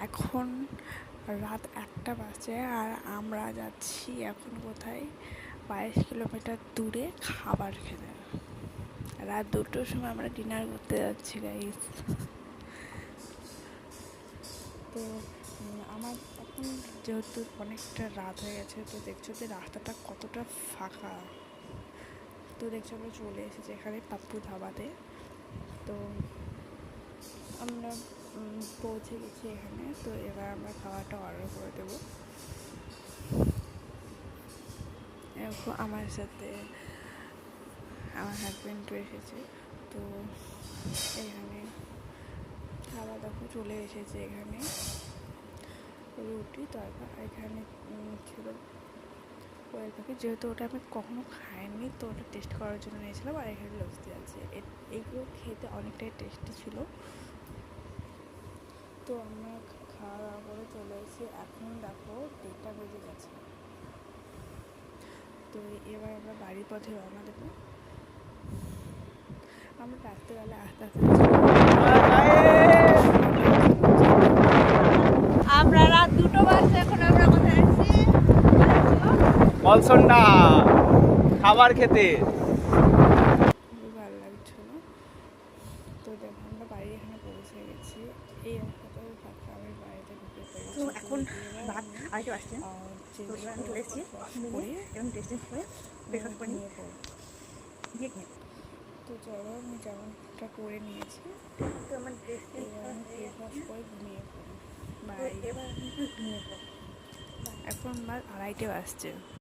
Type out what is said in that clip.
এখন রাত 1টা বাজে আর আমরা যাচ্ছি এখন কোথায় 22 কিলোমিটার দূরে খাবার খেতে। রাত 2টোর সময় আমরা ডিনার করতে যাচ্ছি গাইস। তো আমার এখন যেহেতু অনেকটা রাত হয়ে গেছে, তো দেখছো যে রাস্তাটা কতটা ফাঁকা। তো দেখছো আমরা চলে এসেছি এখানে পাপ্পু ধাবাতে। তো আমরা পৌঁছে গেছি এখানে। তো এবার আমরা খাবারটা অর্ডার করে দেবো। এখন আমার সাথে আমার হাজব্যান্ডও এসেছে। তো এখানে খাওয়া দাওয়া চলে এসেছে। এখানে রুটি তরকারি এখানে ছিল কোয়েল পাখি, যেহেতু ওটা আমি কখনো খাইনি তো ওটা টেস্ট করার জন্য নিয়েছিলাম। আর এখানে লস্যি আছে। এগুলো খেতে অনেকটাই টেস্টি ছিল। তো আমরা খাওয়া দাওয়া করে চলে এসেছি। এখন দেখো 1টা বেজে গেছে। তো এবার আমরা বাড়ির পথে রওনা দেবো। আমরা রাত্রেবেলা আস্তে আস্তে আমরা রাত 2টো বাজে, এখন আমরা কোথায় আছি? অলসন্ডা খাবার খেতে। খুবই ভালো লাগছিল। তো দেখো আমরা বাড়ি এখানে পৌঁছে গেছি। এই রাস্তাটা ফাঁকা, আমি বাড়িতে ঢুকে পেরেছি। তো এখন রাত 2:30 বাজছে। তো এবার আমি চলে এসেছি এবং ড্রেস করে ব্রেকফাস্ট করে নিয়ে গিয়ে তো চলো আমি যেমনটা করে নিয়েছি। তো আমার ড্রেস ব্রেকফাস্ট করে ঘুমিয়ে পড়ি। এবার ঘুমিয়ে পড়ি। এখন 2:30 বাজছে।